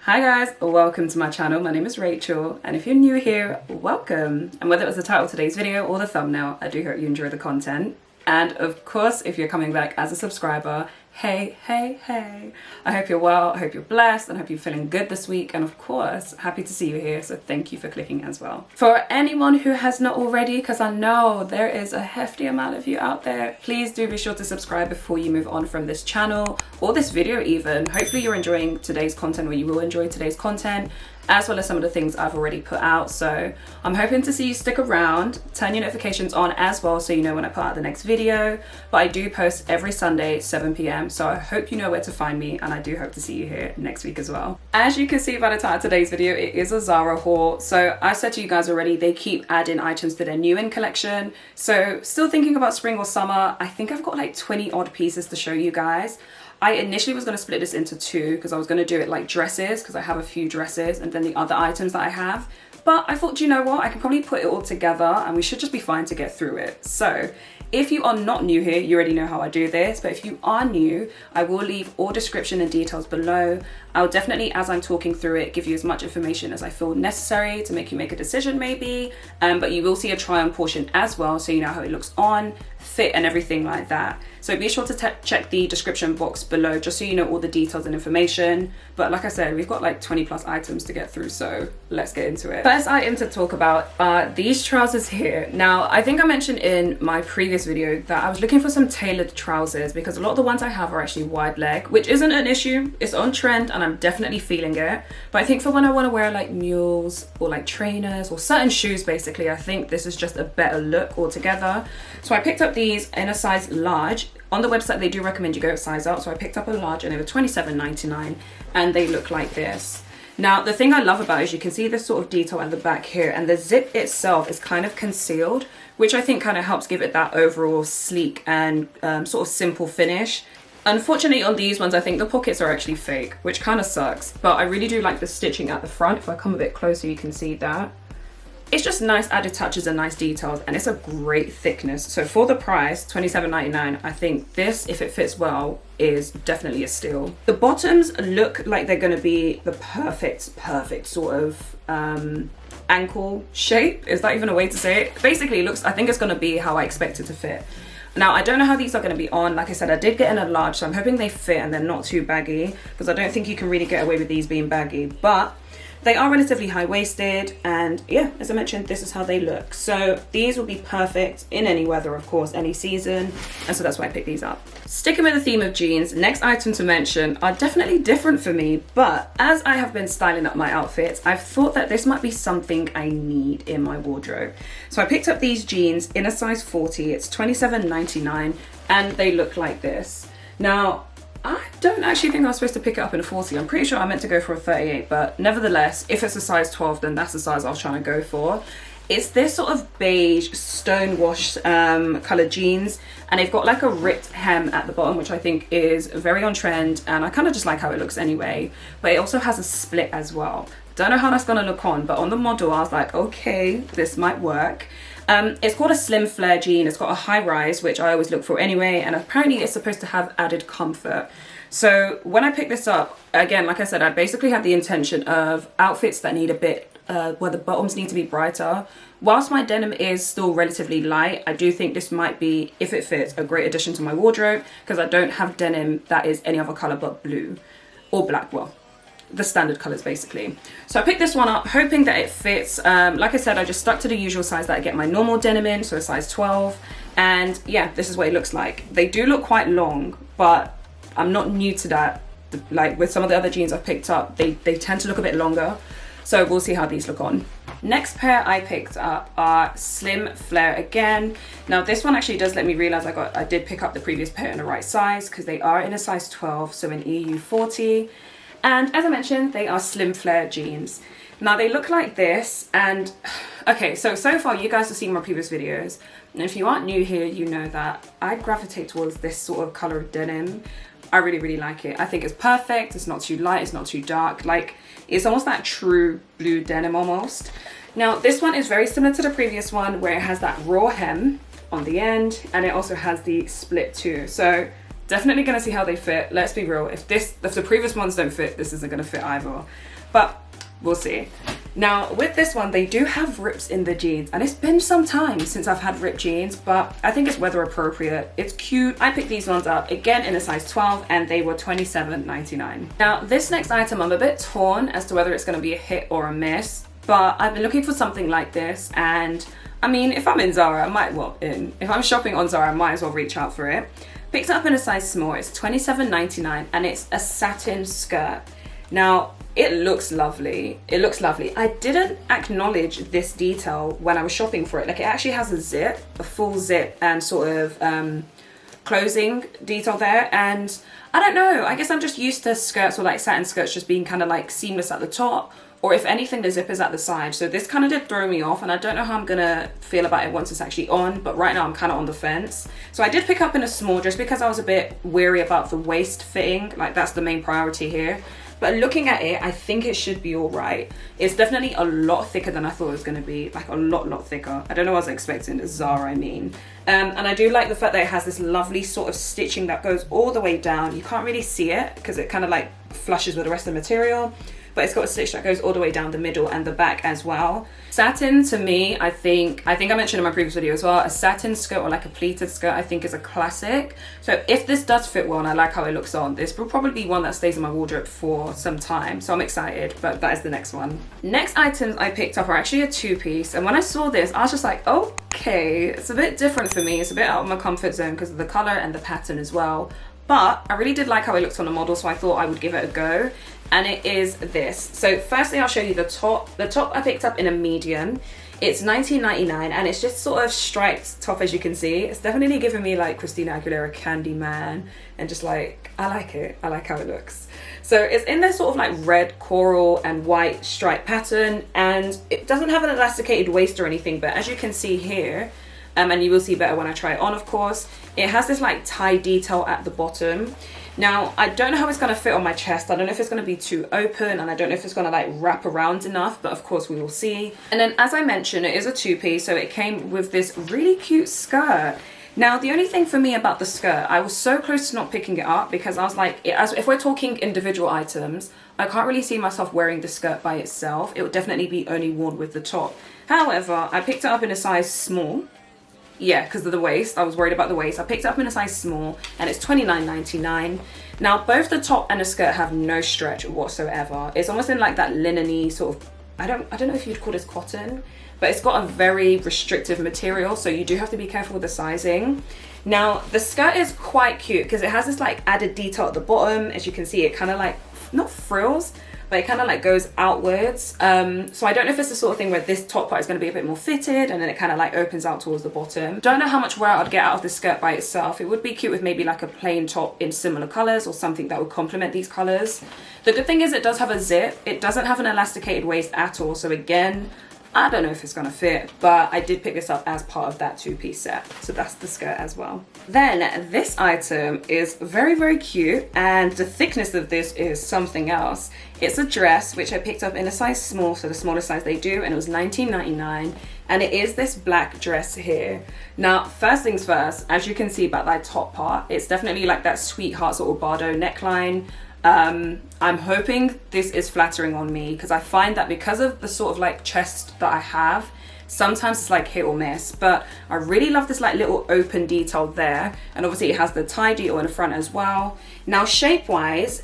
Hi guys, welcome to my channel. My name is Rachel, and if you're new here, welcome. And whether it was the title of today's video or the thumbnail, I do hope you enjoy the content. And of course, if you're coming back as a subscriber, hey. I hope you're well, I hope you're blessed, and I hope you're feeling good this week. And of course, happy to see you here, so thank you for clicking as well. For anyone who has not already, because I know there is a hefty amount of you out there, please do be sure to subscribe before you move on from this channel, or this video even. Hopefully you're enjoying today's content, or you will enjoy today's content, as well as some of the things I've already put out. So I'm hoping to see you stick around, turn your notifications on as well so you know when I put out the next video. But I do post every Sunday 7 p.m, so I hope you know where to find me, and I do hope to see you here next week as well. As you can see by the title of today's video, it is a Zara haul. So I said to you guys already, they keep adding items to their new in collection. So still thinking about spring or summer. I think I've got like 20 odd pieces to show you guys. I initially was going to split this into two because I was going to do it like dresses, because I have a few dresses, and then the other items that I have. But I thought, you know what, I can probably put it all together and we should just be fine to get through it. So if you are not new here, you already know how I do this, but if you are new, I will leave all description and details below. I'll definitely, as I'm talking through it, give you as much information as I feel necessary to make you make a decision maybe, but you will see a try on portion as well, so you know how it looks on, fit and everything like that. So be sure to check the description box below just so you know all the details and information. But like I said, we've got like 20 plus items to get through, so let's get into it. First item to talk about are these trousers here. Now, I think I mentioned in my previous video that I was looking for some tailored trousers because a lot of the ones I have are actually wide leg, which isn't an issue. It's on trend and I'm definitely feeling it. But I think for when I want to wear like mules or like trainers or certain shoes, basically, I think this is just a better look altogether. So I picked up these in a size large. On the website, they do recommend you go size up. So I picked up a large and they were $27.99 and they look like this. Now, the thing I love about it is you can see this sort of detail at the back here, and the zip itself is kind of concealed, which I think kind of helps give it that overall sleek and sort of simple finish. Unfortunately, on these ones, I think the pockets are actually fake, which kind of sucks, but I really do like the stitching at the front. If I come a bit closer, you can see that. It's just nice added touches and nice details, and it's a great thickness. So for the price, $27.99, I think this, if it fits well, is definitely a steal. The bottoms look like they're going to be the perfect sort of ankle shape. Is that even a way to say it? Basically, it looks, I think it's going to be how I expect it to fit. Now, I don't know how these are going to be on. Like I said, I did get in a large, so I'm hoping they fit and they're not too baggy, because I don't think you can really get away with these being baggy. But they are relatively high-waisted, and yeah, as I mentioned, this is how they look. So these will be perfect in any weather, of course, any season, and so that's why I picked these up. Sticking with the theme of jeans, next item to mention are definitely different for me, but as I have been styling up my outfits, I've thought that this might be something I need in my wardrobe. So I picked up these jeans in a size 40, it's $27.99, and they look like this. Now, I don't actually think I was supposed to pick it up in a 40. I'm pretty sure I meant to go for a 38, but nevertheless, if it's a size 12, then that's the size I was trying to go for. It's this sort of beige stonewash colored jeans, and they've got like a ripped hem at the bottom, which I think is very on trend, and I kind of just like how it looks anyway. But it also has a split as well. Don't know how that's gonna look on, but on the model I was like, okay, this might work. It's called a slim flare jean. It's got a high rise, which I always look for anyway, and apparently it's supposed to have added comfort. So when I picked this up, again, like I said, I basically had the intention of outfits that need a bit where the bottoms need to be brighter. Whilst my denim is still relatively light, I do think this might be, if it fits, a great addition to my wardrobe, because I don't have denim that is any other color but blue or black. Well, the standard colors basically. So I picked this one up hoping that it fits. Like I said, I just stuck to the usual size that I get my normal denim in, so a size 12, and yeah, this is what it looks like. They do look quite long, but I'm not new to that. Like with some of the other jeans I've picked up, they tend to look a bit longer, so we'll see how these look on. Next pair I picked up are slim flare again. Now this one actually does let me realize I did pick up the previous pair in the right size, because they are in a size 12, so an EU 40. And as I mentioned, they are slim flare jeans. Now they look like this, and okay, so far you guys have seen my previous videos, and if you aren't new here, you know that I gravitate towards this sort of color of denim. I really like it. I think it's perfect. It's not too light, it's not too dark. Like, it's almost that true blue denim almost. Now this one is very similar to the previous one, where it has that raw hem on the end, and it also has the split too. So Definitely gonna see how they fit. Let's be real, if the previous ones don't fit, this isn't gonna fit either, but we'll see. Now with this one, they do have rips in the jeans, and it's been some time since I've had ripped jeans, but I think it's weather appropriate. It's cute. I picked these ones up again in a size 12 and they were $27.99. Now this next item, I'm a bit torn as to whether it's going to be a hit or a miss, but I've been looking for something like this, and I mean, if I'm in Zara, if I'm shopping on Zara, I might as well reach out for it. Picked it up in a size small. It's $27.99 and it's a satin skirt. Now it looks lovely. It looks lovely. I didn't acknowledge this detail when I was shopping for it. Like, it actually has a zip, a full zip and sort of closing detail there. And I don't know, I guess I'm just used to skirts or like satin skirts just being kind of like seamless at the top, or if anything, the zip is at the side. So this kind of did throw me off, and I don't know how I'm gonna feel about it once it's actually on, but right now I'm kind of on the fence. So I did pick up in a small just because I was a bit weary about the waist fitting. Like, that's the main priority here. But looking at it, I think it should be all right. It's definitely a lot thicker than I thought it was going to be, like a lot thicker. I don't know what I was expecting. It's Zara, I mean. And I do like the fact that it has this lovely sort of stitching that goes all the way down. You can't really see it because it kind of like flushes with the rest of the material, but it's got a stitch that goes all the way down the middle and the back as well. Satin, to me, I think I mentioned in my previous video as well, a satin skirt or like a pleated skirt I think is a classic. So if this does fit well and I like how it looks on, this will probably be one that stays in my wardrobe for some time. So I'm excited, but that is the next one. Next items I picked up are actually a two-piece, and when I saw this, I was just like, okay, it's a bit different for me. It's a bit out of my comfort zone because of the color and the pattern as well. But I really did like how it looks on the model, so I thought I would give it a go. And it is this. So firstly, I'll show you the top. The top I picked up in a medium. It's $19.99 and it's just sort of striped top, as you can see. It's definitely giving me like Christina Aguilera Candyman, and just like, I like it. I like how it looks. So it's in this sort of like red coral and white stripe pattern, and it doesn't have an elasticated waist or anything, but as you can see here, and you will see better when I try it on, of course, it has this like tie detail at the bottom. Now, I don't know how it's going to fit on my chest. I don't know if it's going to be too open, and I don't know if it's going to like wrap around enough, but of course we will see. And then, as I mentioned, it is a two-piece, so it came with this really cute skirt. Now, the only thing for me about the skirt, I was so close to not picking it up because I was like, if we're talking individual items, I can't really see myself wearing the skirt by itself. It would definitely be only worn with the top. However, I picked it up in a size small. Yeah, because of the waist. I was worried about the waist. I picked it up in a size small and it's $29.99. Now, both the top and the skirt have no stretch whatsoever. It's almost in like that linen-y sort of, I don't know if you'd call this cotton, but it's got a very restrictive material, so you do have to be careful with the sizing. Now, the skirt is quite cute because it has this like added detail at the bottom. As you can see, it kind of like, not frills, but it kind of like goes outwards. So I don't know if it's the sort of thing where this top part is going to be a bit more fitted and then it kind of like opens out towards the bottom. Don't know how much wear I'd get out of the skirt by itself. It would be cute with maybe like a plain top in similar colors or something that would complement these colors. The good thing is it does have a zip. It doesn't have an elasticated waist at all. So again, I don't know if it's gonna fit, but I did pick this up as part of that two-piece set. So that's the skirt as well. Then this item is very, very cute, and the thickness of this is something else. It's a dress, which I picked up in a size small, so the smallest size they do, and it was $19.99. And it is this black dress here. Now, first things first, as you can see about that top part, it's definitely like that sweetheart sort of Bardo neckline. I'm hoping this is flattering on me because I find that because of the sort of like chest that I have, sometimes it's like hit or miss, but I really love this like little open detail there, and obviously it has the tie detail in the front as well. Now, shape wise,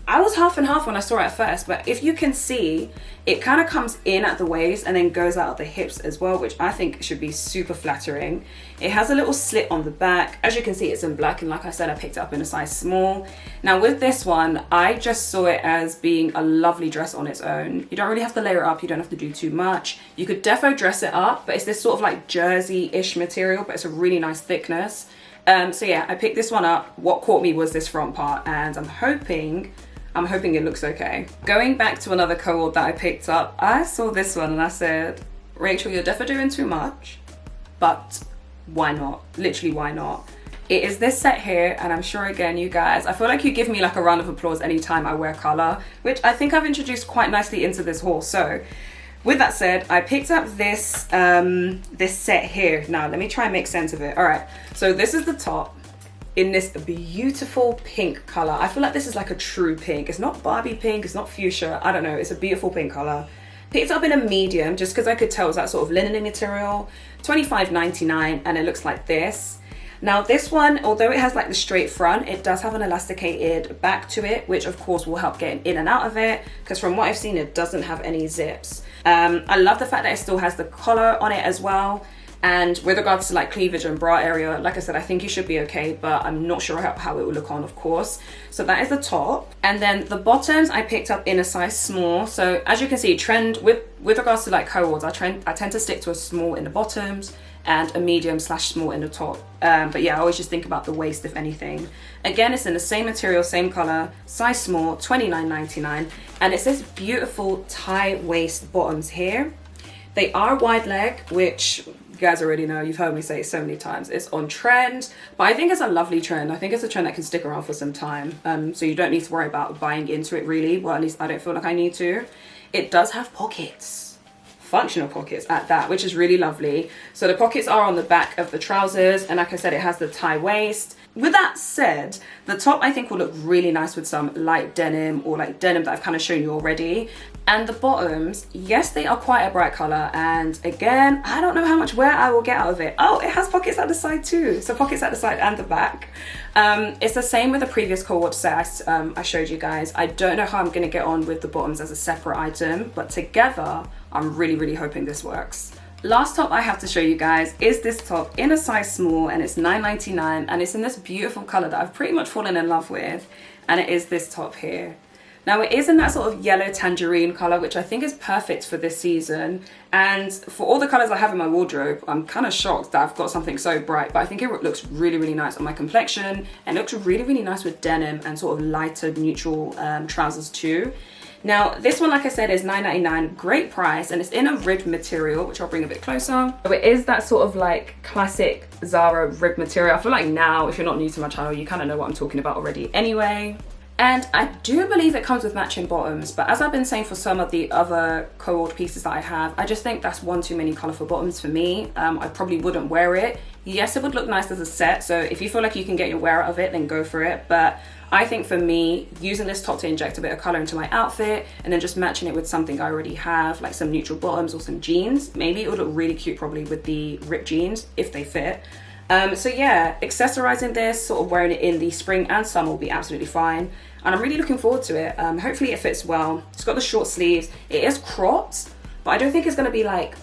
I was half and half when I saw it at first, but if you can see, it kind of comes in at the waist and then goes out at the hips as well, which I think should be super flattering. It has a little slit on the back. As you can see, it's in black, and like I said, I picked it up in a size small. Now with this one, I just saw it as being a lovely dress on its own. You don't really have to layer it up, you don't have to do too much. You could defo dress it up, but it's this sort of like jersey-ish material, but it's a really nice thickness. So yeah, I picked this one up. What caught me was this front part, and I'm hoping it looks okay. Going back to another cohort that I picked up, I saw this one and I said, Rachel, you're definitely doing too much, but why not? Literally, why not? It is this set here, and I'm sure again, you guys, I feel like you give me like a round of applause anytime I wear color, which I think I've introduced quite nicely into this haul. So with that said, I picked up this, this set here. Now, let me try and make sense of it. All right, so this is the top. in this beautiful pink color. I feel like this is like a true pink. It's not Barbie pink, it's not fuchsia, I don't know, it's a beautiful pink color. Picked it up in a medium just because I could tell it was that sort of linen material. $25.99, and it looks like this. Now this one, although it has like the straight front, it does have an elasticated back to it, which of course will help getting in and out of it, because from what I've seen, it doesn't have any zips. I love the fact that it still has the collar on it as well. And with regards to like cleavage and bra area, like I said, I think you should be okay, but I'm not sure how it will look on, of course. So that is the top. And then the bottoms I picked up in a size small. So as you can see, trend with regards to like cohorts, I tend to stick to a small in the bottoms and a medium / small in the top. But yeah, I always just think about the waist, if anything. Again, it's in the same material, same color, size small, $29.99. And it's this beautiful tie waist bottoms here. They are wide leg, which you guys already know, you've heard me say it so many times. It's on trend, but I think it's a lovely trend. I think it's a trend that can stick around for some time. So you don't need to worry about buying into it really. Well, at least I don't feel like I need to. It does have pockets, functional pockets at that, which is really lovely. So the pockets are on the back of the trousers, and like I said, it has the tie waist. With that said, the top I think will look really nice with some light denim, or like denim that I've kind of shown you already. And the bottoms, yes, they are quite a bright color, and again, I don't know how much wear I will get out of it. Oh, it has pockets at the side too, so pockets at the side and the back. It's the same with the previous cohort set I showed you guys. I don't know how I'm gonna get on with the bottoms as a separate item, but together, I'm really hoping this works. Last top I have to show you guys is this top in a size small, and it's $9.99, and it's in this beautiful color that I've pretty much fallen in love with, and it is this top here. Now it is in that sort of yellow tangerine color, which I think is perfect for this season. And for all the colors I have in my wardrobe, I'm kind of shocked that I've got something so bright, but I think it looks really nice on my complexion, and it looks really nice with denim and sort of lighter neutral trousers too. Now this one, like I said, is $9.99, great price, and it's in a ribbed material, which I'll bring a bit closer. So it is that sort of like classic Zara ribbed material. I feel like now, if you're not new to my channel, you kind of know what I'm talking about already anyway. And I do believe it comes with matching bottoms, but as I've been saying for some of the other cohort pieces that I have, I just think that's one too many colourful bottoms for me. I probably wouldn't wear it. Yes, it would look nice as a set, so if you feel like you can get your wear out of it, then go for it. But I think for me, using this top to inject a bit of colour into my outfit and then just matching it with something I already have, like some neutral bottoms or some jeans, maybe it would look really cute probably with the ripped jeans if they fit. So yeah, accessorizing this, sort of wearing it in the spring and summer will be absolutely fine. And I'm really looking forward to it. Hopefully it fits well. It's got the short sleeves. It is cropped, but I don't think it's gonna be like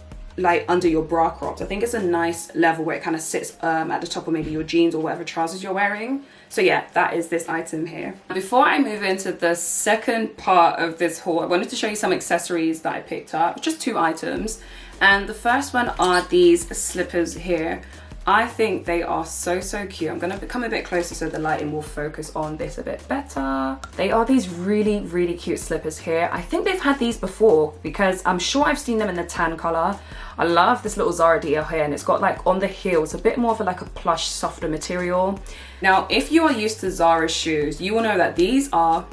under your bra cropped. I think it's a nice level where it kind of sits at the top of maybe your jeans or whatever trousers you're wearing. So yeah, that is this item here. Before I move into the second part of this haul, I wanted to show you some accessories that I picked up, just 2 items. And the first one are these slippers here. I think they are so cute. I'm gonna come a bit closer so the lighting will focus on this a bit better. They are these really cute slippers here. I think they've had these before because I'm sure I've seen them in the tan color. I love this little Zara detail here, and it's got like on the heel, it's a bit more of like a plush, softer material. Now, if you are used to Zara shoes, you will know that these are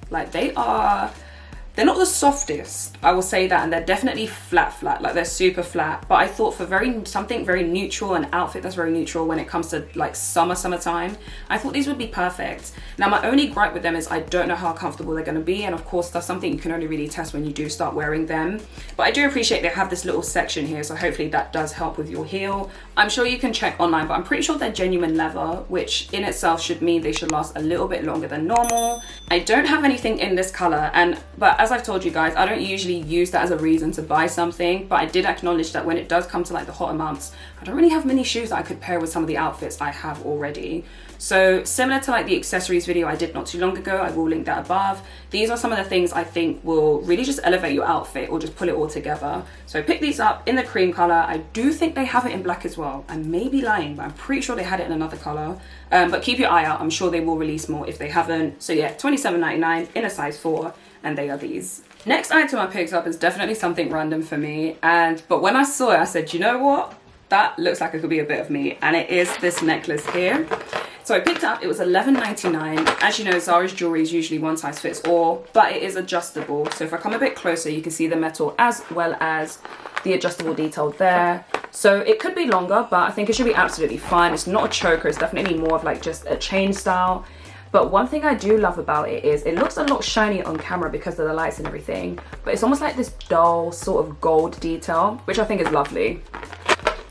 like, they're not the softest, I will say that, and they're definitely flat, like they're super flat. But I thought for something very neutral, an outfit that's very neutral when it comes to like summertime, I thought these would be perfect. Now my only gripe with them is I don't know how comfortable they're gonna be, and of course that's something you can only really test when you do start wearing them. But I do appreciate they have this little section here, so hopefully that does help with your heel. I'm sure you can check online, but I'm pretty sure they're genuine leather, which in itself should mean they should last a little bit longer than normal. I don't have anything in this color, but as I've told you guys, I don't usually use that as a reason to buy something, but I did acknowledge that when it does come to like the hotter months, I don't really have many shoes that I could pair with some of the outfits I have already. So similar to like the accessories video I did not too long ago, I will link that above. These are some of the things I think will really just elevate your outfit or just pull it all together. So I picked these up in the cream color. I do think they have it in black as well. I may be lying, but I'm pretty sure they had it in another color. But keep your eye out. I'm sure they will release more if they haven't. So yeah, $27.99 in a size 4, and they are these. Next item I picked up is definitely something random for me, but when I saw it, I said, you know what? That looks like it could be a bit of me, and it is this necklace here. So I picked up, it was $11.99. As you know, Zara's jewelry is usually one size fits all, but it is adjustable. So if I come a bit closer, you can see the metal as well as the adjustable detail there. So it could be longer, but I think it should be absolutely fine. It's not a choker, it's definitely more of like just a chain style. But one thing I do love about it is it looks a lot shinier on camera because of the lights and everything, but it's almost like this dull sort of gold detail, which I think is lovely.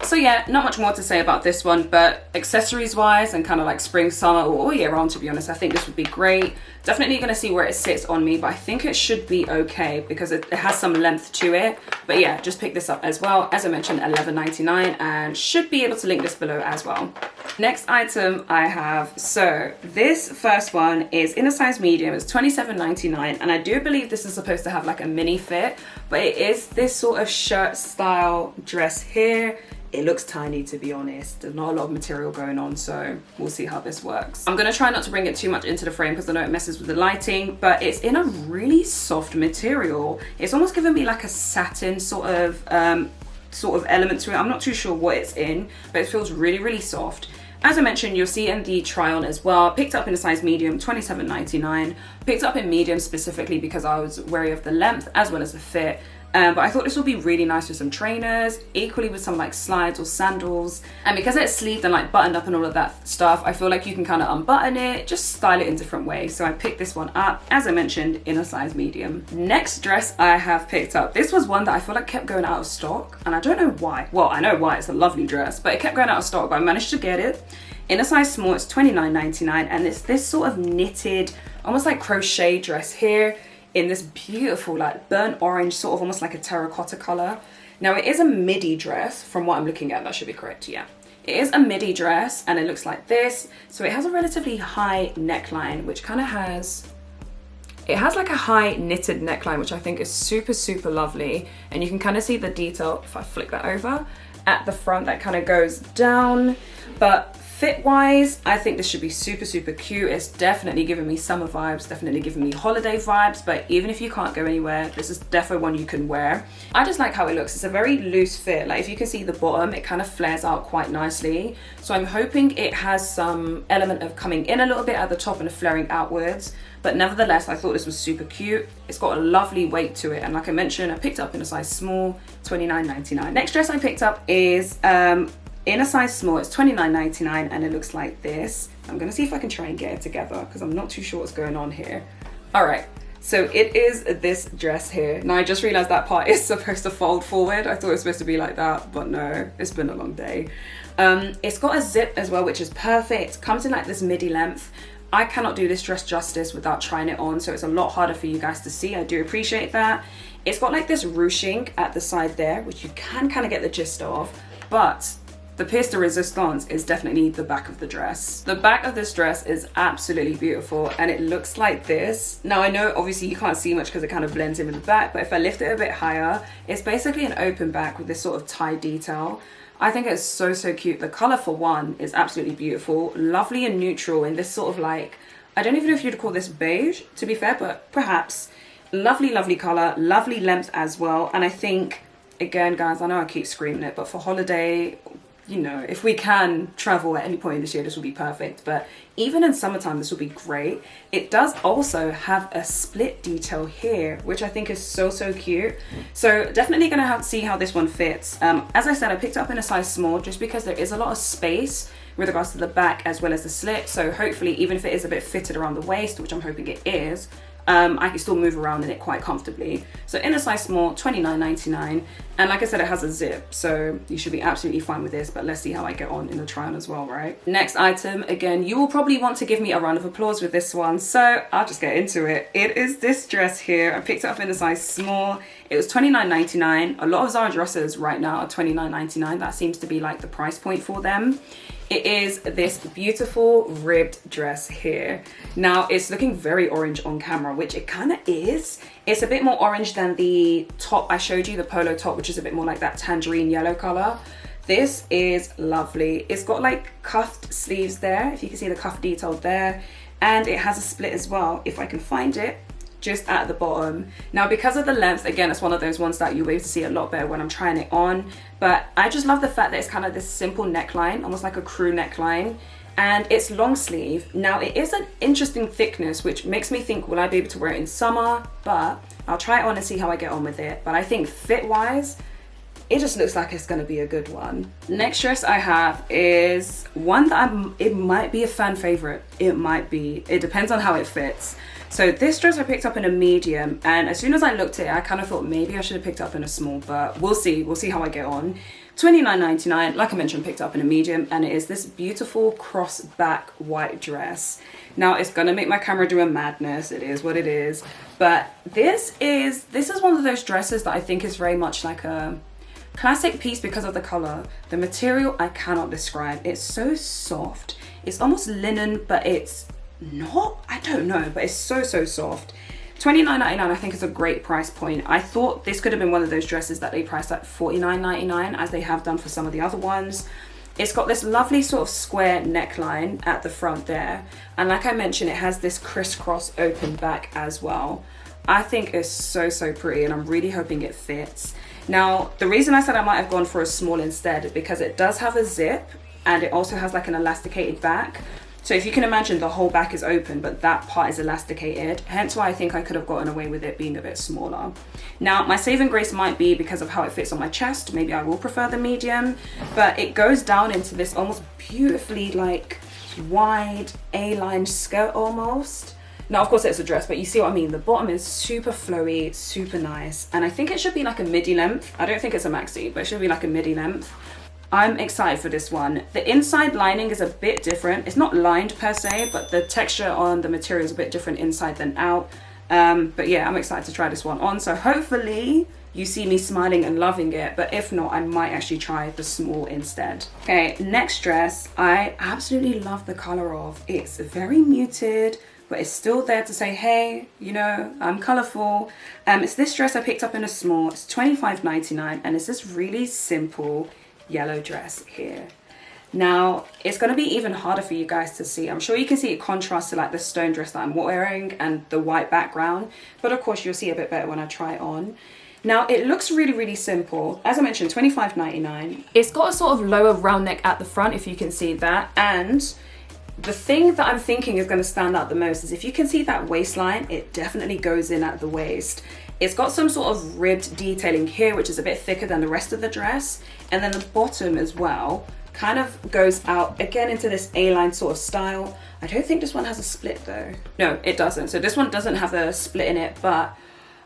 So yeah, not much more to say about this one, but accessories wise and kind of like spring, summer, or all year round, to be honest, I think this would be great. Definitely going to see where it sits on me, but I think it should be okay because it has some length to it. But yeah, just pick this up as well. As I mentioned, $11.99, and should be able to link this below as well. Next item I have, so this first one is in a size medium. It's $27.99, and I do believe this is supposed to have like a mini fit, but it is this sort of shirt style dress here. It looks tiny, to be honest. There's not a lot of material going on, so we'll see how this works. I'm gonna try not to bring it too much into the frame because I know it messes with the lighting, but it's in a really soft material. It's almost giving me like a satin sort of element to it. I'm not too sure what it's in, but it feels really, really soft. As I mentioned, you'll see in the try on as well. Picked up in a size medium, $27.99. Picked up in medium specifically because I was wary of the length as well as the fit. But I thought this would be really nice with some trainers, equally with some like slides or sandals. And because it's sleeved and like buttoned up and all of that stuff, I feel like you can kind of unbutton it, just style it in different ways. So I picked this one up, as I mentioned, in a size medium. Next dress I have picked up. This was one that I feel like kept going out of stock, and I don't know why. Well, I know why, it's a lovely dress, but it kept going out of stock, but I managed to get it. In a size small, it's $29.99, and it's this sort of knitted, almost like crochet dress here, in this beautiful like burnt orange, sort of almost like a terracotta color. Now it is a midi dress from what I'm looking at, that should be correct, yeah. It is a midi dress and it looks like this. So it has a relatively high neckline, which kind of has, it has like a high knitted neckline, which I think is super, super lovely. And you can kind of see the detail, if I flick that over, at the front that kind of goes down. But fit wise, I think this should be super, super cute. It's definitely giving me summer vibes, definitely giving me holiday vibes, but even if you can't go anywhere, this is definitely one you can wear. I just like how it looks. It's a very loose fit. Like if you can see the bottom, it kind of flares out quite nicely. So I'm hoping it has some element of coming in a little bit at the top and flaring outwards. But nevertheless, I thought this was super cute. It's got a lovely weight to it. And like I mentioned, I picked it up in a size small, $29.99. Next dress I picked up is, in a size small, it's $29.99, and it looks like this. I'm gonna see if I can try and get it together because I'm not too sure what's going on here. All right, so it is this dress here. Now I just realized that part is supposed to fold forward. I thought it was supposed to be like that, but no, it's been a long day. It's got a zip as well, which is perfect. Comes in like this midi length. I cannot do this dress justice without trying it on, so it's a lot harder for you guys to see. I do appreciate that. It's got like this ruching at the side there, which you can kind of get the gist of, but the pièce de résistance is definitely the back of the dress. The back of this dress is absolutely beautiful, and it looks like this. Now I know obviously you can't see much because it kind of blends in with the back, but if I lift it a bit higher, it's basically an open back with this sort of tie detail. I think it's so, so cute. The color for one is absolutely beautiful, lovely and neutral in this sort of like, I don't even know if you'd call this beige, to be fair, but perhaps. Lovely, lovely color, lovely length as well. And I think, again, guys, I know I keep screaming it, but for holiday, you know, if we can travel at any point in this year, this will be perfect. But even in summertime, this will be great. It does also have a split detail here, which I think is so, so cute. So definitely gonna have to see how this one fits. As I said, I picked it up in a size small just because there is a lot of space with regards to the back as well as the slit. So hopefully, even if it is a bit fitted around the waist, which I'm hoping it is, I can still move around in it quite comfortably. So in a size small, $29.99. And like I said, it has a zip, so you should be absolutely fine with this, but let's see how I get on in the try on as well, right? Next item, again, you will probably want to give me a round of applause with this one, so I'll just get into it. It is this dress here. I picked it up in a size small. It was $29.99. A lot of Zara dresses right now are $29.99. That seems to be like the price point for them. It is this beautiful ribbed dress here. Now it's looking very orange on camera, which it kind of is. It's a bit more orange than the top I showed you, the polo top, which is a bit more like that tangerine yellow color. This is lovely. It's got like cuffed sleeves there, if you can see the cuff detail there, and it has a split as well, if I can find it, just at the bottom. Now because of the length, again, it's one of those ones that you'll be able to see a lot better when I'm trying it on, but I just love the fact that it's kind of this simple neckline, almost like a crew neckline, and it's long sleeve. Now it is an interesting thickness, which makes me think, will I be able to wear it in summer? But I'll try it on and see how I get on with it. But I think fit wise, it just looks like it's going to be a good one. Next dress I have is one that it might be a fan favorite. It might be. It depends on how it fits. So this dress I picked up in a medium, and as soon as I looked at it, I kind of thought maybe I should have picked it up in a small, but we'll see. We'll see how I get on. $29.99, like I mentioned, picked up in a medium, and it is this beautiful cross back white dress. Now it's gonna make my camera do a madness. It is what it is. But this is one of those dresses that I think is very much like a classic piece because of the color. The material I cannot describe. It's so soft. It's almost linen, but it's not, I don't know, but it's so soft. $29.99 I think is a great price point. I thought this could have been one of those dresses that they priced at $49.99, as they have done for some of the other ones. It's got this lovely sort of square neckline at the front there, and like I mentioned, it has this crisscross open back as well. I think it's so pretty, and I'm really hoping it fits. Now the reason I said I might have gone for a small instead is because it does have a zip, and it also has like an elasticated back. So if you can imagine, the whole back is open, but that part is elasticated. Hence why I think I could have gotten away with it being a bit smaller. Now, my saving grace might be because of how it fits on my chest. Maybe I will prefer the medium, but it goes down into this almost beautifully like wide A-line skirt almost. Now, of course, it's a dress, but you see what I mean. The bottom is super flowy, super nice. And I think it should be like a midi length. I don't think it's a maxi, but it should be like a midi length. I'm excited for this one. The inside lining is a bit different. It's not lined per se, but the texture on the material is a bit different inside than out. But yeah, I'm excited to try this one on. So hopefully you see me smiling and loving it, but if not, I might actually try the small instead. Okay, next dress, I absolutely love the color of. It's very muted, but it's still there to say, hey, you know, I'm colorful. It's this dress I picked up in a small. It's $25.99, and it's this really simple yellow dress here. Now it's going to be even harder for you guys to see. I'm sure you can see it contrasts to like the stone dress that I'm wearing and the white background, but of course you'll see a bit better when I try it on. Now it looks really simple. As I mentioned, $25.99. It's got a sort of lower round neck at the front, if you can see that, and the thing that I'm thinking is going to stand out the most is if you can see that waistline, it definitely goes in at the waist. It's got some sort of ribbed detailing here, which is a bit thicker than the rest of the dress. And then the bottom as well kind of goes out again into this A-line sort of style. I don't think this one has a split though. No, it doesn't. So this one doesn't have a split in it, but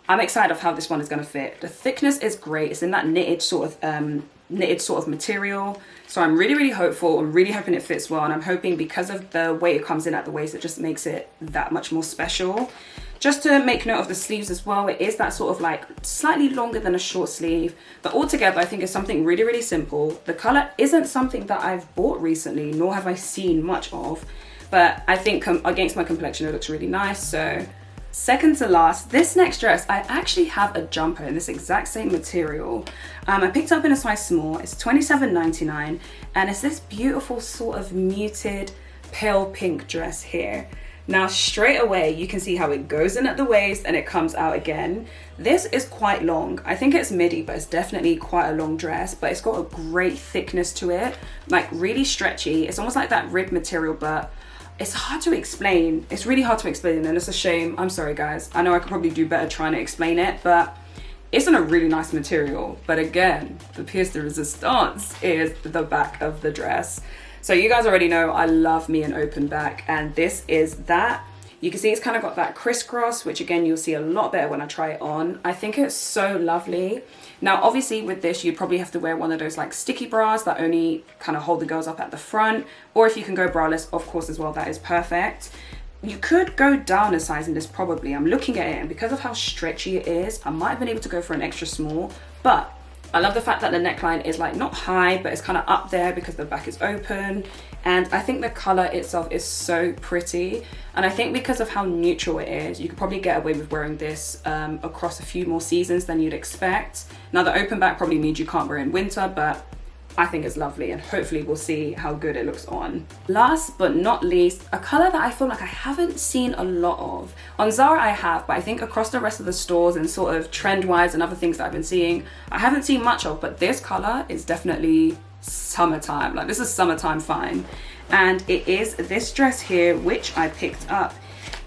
I'm excited of how this one is going to fit. The thickness is great. It's in that knitted sort of material. So I'm really hopeful. I'm really hoping it fits well, and I'm hoping because of the way it comes in at the waist, it just makes it that much more special. Just to make note of the sleeves as well, it is that sort of like slightly longer than a short sleeve, but altogether I think it's something really simple. The color isn't something that I've bought recently, nor have I seen much of, but I think against my complexion it looks really nice. So second to last, this next dress, I actually have a jumper in this exact same material. I picked up in a size small. It's $27.99, and it's this beautiful sort of muted pale pink dress here. Now straight away you can see how it goes in at the waist and it comes out again. This is quite long. I think it's midi, but it's definitely quite a long dress, but it's got a great thickness to it, like really stretchy. It's almost like that rib material, but it's hard to explain. It's really hard to explain, and it's a shame. I'm sorry guys, I know I could probably do better trying to explain it, but it's in a really nice material. But again, the pièce de résistance is the back of the dress. So you guys already know I love me an open back, and this is that. You can see it's kind of got that crisscross, which again you'll see a lot better when I try it on. I think it's so lovely. Now obviously with this you'd probably have to wear one of those like sticky bras that only kind of hold the girls up at the front, or if you can go braless, of course, as well, that is perfect. You could go down a size in this probably. I'm looking at it, and because of how stretchy it is, I might have been able to go for an extra small, but I love the fact that the neckline is like not high, but it's kind of up there because the back is open. And I think the color itself is so pretty. And I think because of how neutral it is, you could probably get away with wearing this across a few more seasons than you'd expect. Now the open back probably means you can't wear it in winter, but I think it's lovely, and hopefully we'll see how good it looks on. Last but not least, a color that I feel like I haven't seen a lot of. On Zara I have, but I think across the rest of the stores and sort of trend-wise and other things that I've been seeing, I haven't seen much of, but this color is definitely summertime. Like, this is summertime fine. And it is this dress here, which I picked up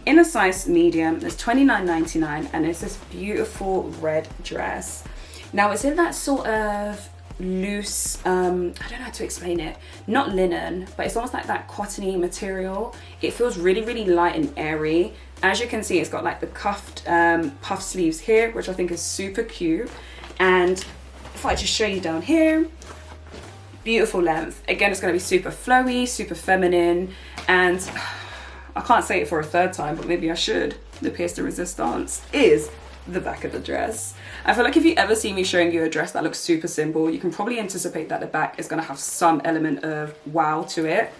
in a size medium. It's $29.99, and it's this beautiful red dress. Now it's in that sort of loose, I don't know how to explain it, not linen, but it's almost like that cottony material. It feels really, really light and airy. As you can see, it's got like the cuffed puff sleeves here, which I think is super cute. And if I just show you down here, beautiful length. Again, it's going to be super flowy, super feminine, and I can't say it for a third time, but maybe I should. The pièce de résistance is the back of the dress. I feel like if you ever see me showing you a dress that looks super simple, you can probably anticipate that the back is going to have some element of wow to it.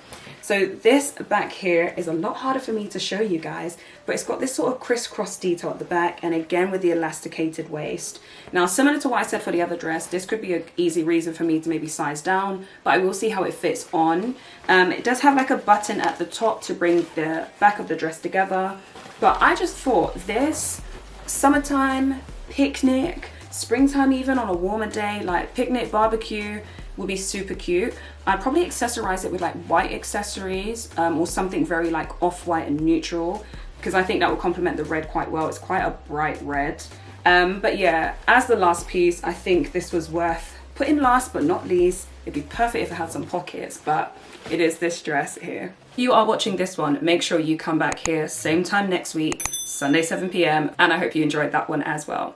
So this back here is a lot harder for me to show you guys, but it's got this sort of crisscross detail at the back, and again with the elasticated waist. Now, similar to what I said for the other dress, this could be an easy reason for me to maybe size down, but I will see how it fits on. It does have like a button at the top to bring the back of the dress together, but I just thought this summertime, picnic, springtime, even on a warmer day, like picnic, barbecue, will be super cute. I'd probably accessorize it with like white accessories or something very like off-white and neutral, because I think that will complement the red quite well. It's quite a bright red. But yeah, as the last piece, I think this was worth putting last but not least. It'd be perfect if it had some pockets, but it is this dress here. You are watching this one, make sure you come back here same time next week, Sunday 7 p.m, and I hope you enjoyed that one as well.